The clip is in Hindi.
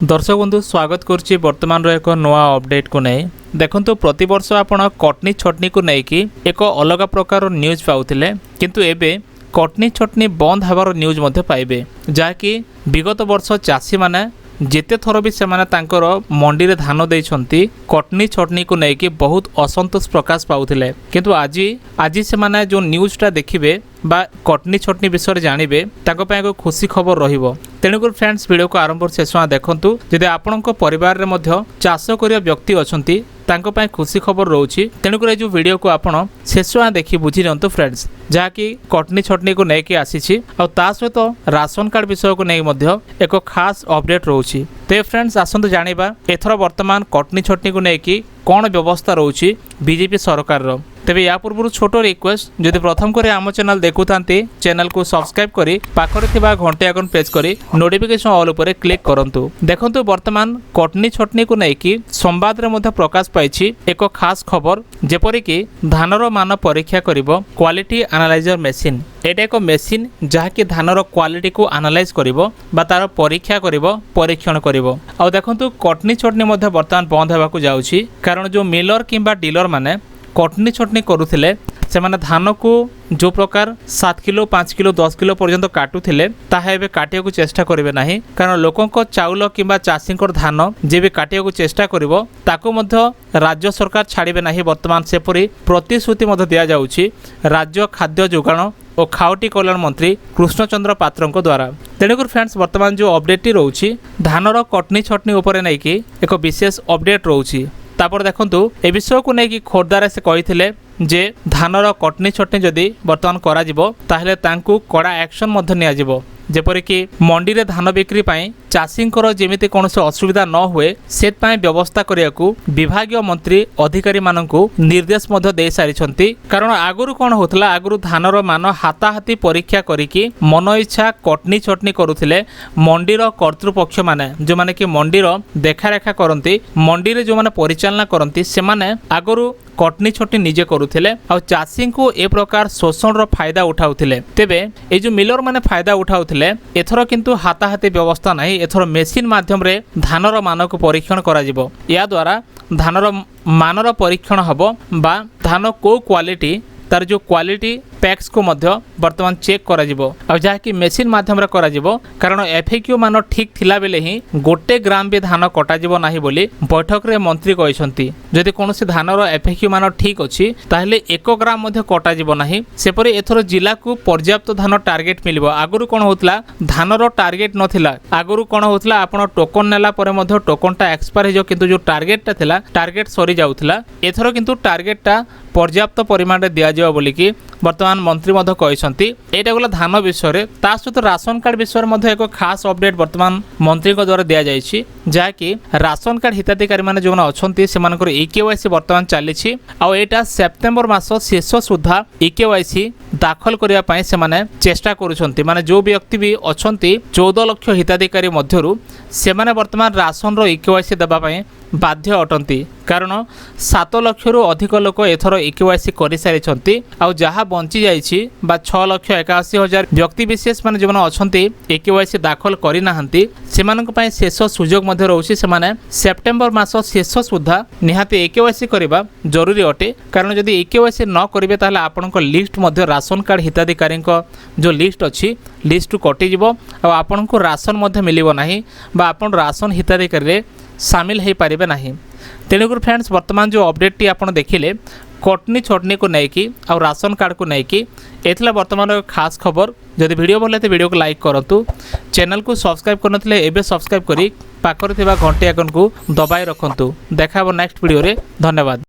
दर्शक बंधु स्वागत करुच्ची वर्तमान एक नवा अपडेट को नहीं देखंतु प्रति वर्ष आपण कटनी छटनी को लेकिन एक अलग प्रकार न्यूज पाउथिले किंतु एबे कटनी छटनी बंद हबार न्यूज मध्य पाइबे जहाँकि विगत वर्ष चाषी माने जेते थर भी सेमाने तांकर मंडी रे धान देइछंती कटनी छटनी को लेकिन बहुत असंतोष प्रकाश पाउथिले किंतु आज सेमाने जो न्यूजटा देखिबे बा कटनी छटनी विषय जानवे ताको पे एक खुशी खबर रहिबो। तेणुकर फ्रेंड्स वीडियो को आरंभ शेष देखंतु जदि आपणक परिवार रे मध्य चाष करिया व्यक्ति अछंती तांको पे खुशी खबर रोची। तेणुकर जो वीडियो को आपण शेष देखि बुझी नियंतु फ्रेंड्स जहाँकि कटनी छटनी को लेकिन आसी और ता सहित राशन कार्ड विषय को नहीं मध्य एक खास अपडेट रोची। तो फ्रेंड्स आसंतु जानिबा एथर वर्तमान कटनी छटनी को लेकिन कौन व्यवस्था रोची बीजेपी सरकार रो। तेबे या पूर्व छोट रिक्वेस्ट जदि प्रथम करे आम चैनल देखुथांती चैनल को सब्सक्राइब करी पाखरे थिबा घंटी आइकन प्रेस करी नोटिफिकेशन ऑल उपरे क्लिक करंतु। देखंतु वर्तमान कटनी छटनी को लेकिन संवाद रे मध्य प्रकाश पाइछि एक खास खबर जेपरि कि धानर मान परीक्षा करिवो क्वालिटी एनालाइजर मेसिन। एटा एक मेसिन जहाँकि धानर क्वालिटी को एनालाइज करिवो बा तार परीक्षा करिवो परीक्षण करिवो। आ देखंतु कटनी छटनी मध्य वर्तमान बंद हेबाकू जाउछि कारण जो मिलर किंबा डीलर माने कटनी छटनी करुथिले से माने धान को जो प्रकार 7 किलो 5 किलो 10 किलो पर्यंत काटुथिले ताहा एबे काटिया को चेष्टा करिवे नाही कारण लोकंक चाउल किंबा चाषींकर धान जे भी काटिया को चेष्टा करिवो ताको मध्य राज्य सरकार छाड़िबे नाही। वर्तमान सेपरी प्रतिश्रुति मध्य दिया जाउछि राज्य खाद्य जोगाण और खाउटी कल्याण मंत्री कृष्णचंद्र पात्रଙ୍କ द्वारा। तेणुकर फ्रेंड्स वर्तमान जो अपडेट रोची धानर कटनी छटनी उपरे नहीं कि एक विशेष अपडेट रोची। तापर देखंतु ए विषय को लेकिन खोर्धार से कही जे धानर कटनी छटनी जदि वर्तमान करा जिवो ताहले तांकु कड़ा एक्शन मध्य निया जिवो जेपरि कि मंडी रे धान बिक्री पाई चाषींकर जेमिति कोनोसी असुविधा न हुए सेत पाई व्यवस्था करियाकू विभागीय मंत्री अधिकारी माननकू निर्देश मध्य दे सारिछंती। कारण आगुरु कोन होतला आगुरु धानर मान हाताहाती परीक्षा करिकी मन इच्छा कटनी छटनी करुथिले मंडीर कर्तृपक्ष माने जो माने कि मंडीर देखारेखा करंती मंडी रे जो माने परिचालना करंती से माने आगुरु कटनी छटनी निजे करुथिले और चाषी को ए प्रकार शोषण रो फायदा उठाउथिले। तेबे ए जो मिलर माने फायदा उठाउथिले एथरो किंतु हाताहाती व्यवस्था नहीं एथरो मेसिन माध्यम रे धानर मान को परीक्षण करा जिवो। या द्वारा धानर मानर परीक्षण हबो बा धान को क्वालिटी तार जो क्वालिटी पैक्स को मध्य वर्तमान चेक करा जिवो और जहाँकि मेसिन माध्यम रे करा जिवो कारण एफएक्यू मान ठीक थिला बेले ही गोटे ग्राम भी धान कटा जिवो नाही बोली बैठक रे मंत्री कहिसंती। जदि कोनोसी धानर एफएक्यू मान ठीक अछि ताहले 1 ग्राम मध्य कटा जिवो नाही। सेपरि एथरो जिला को पर्याप्त धान टार्गेट मिलिबो। आगुरु कोन होतला धानर टार्गेट नथिला आगुरु कोन होतला आपण टोकन नेला परे मध्य टोकनटा एक्सपायर हिजो किंतु जो टार्गेटटा थिला टार्गेट सरी जाउथिला एथरो किंतु टार्गेटटा पर्याप्त परिमाण रे दिया जिवो बोली कि वर्तमान मंत्री मध्य कहिसंती। एटा गला धान विषय रे ता सहित राशन कार्ड विषय मध्य एक खास अपडेट वर्तमान मंत्री को द्वारा दिया जायछि जहाँकि राशन कार्ड हिताधिकारी माने जो अछंती सेमानकर ईकेवाईसी वर्तमान चलीछि आ एटा सेप्टेम्बर मास शेष सुधा ईकेवाईसी दाखल करिया पई सेमाने चेष्टा करूछंती। माने जो व्यक्ति भी अछंती 14 लाख हिताधिकारी मध्यरु सेमाने वर्तमान राशन रो ईकेवाईसी देबा पई बाध्य अटंती कारण 7 लाख रु अधिक लोक एथर ईकेवाईसी करि सारिछंती आ जहा बंची जाइछि बा 6,81,000 व्यक्ति विशेष माने जमन अछंती ईकेवाईसी दाखल करि नाहंती सेमानक पई शेष सुजोग मध्य रहउछि। सेमाने सेप्टेम्बर मास शेष सुधा निहाती ईकेवाईसी करिबा जरूरी अटे कारण जदि ईकेवाईसी न करिवे ताहले आपनक लिस्ट मध्य राशन कार्ड हिताधिकारी जो लिस्ट अच्छी लिस्ट कटि जिवो आ आपनक राशन मध्य मिलिबो नाही बा आपन राशन हिताधिकारी रे सामिल हो पारे नहीं। तेणुकर फ्रेंड्स वर्तमान जो अपडेट टी आपन देखिले कटनी छटनी को लेकिन और राशन कार्ड को लेकिन एथला वर्तमान एक खास खबर। जदि वीडियो भल तो वीडियो को लाइक करंतु चैनल को सब्सक्राइब करनथिले एबे सब्सक्राइब करी पाखरे थिबा घंटी आइकन को दबाई रखंतु। देखा नेक्स्ट वीडियो रे। धन्यवाद।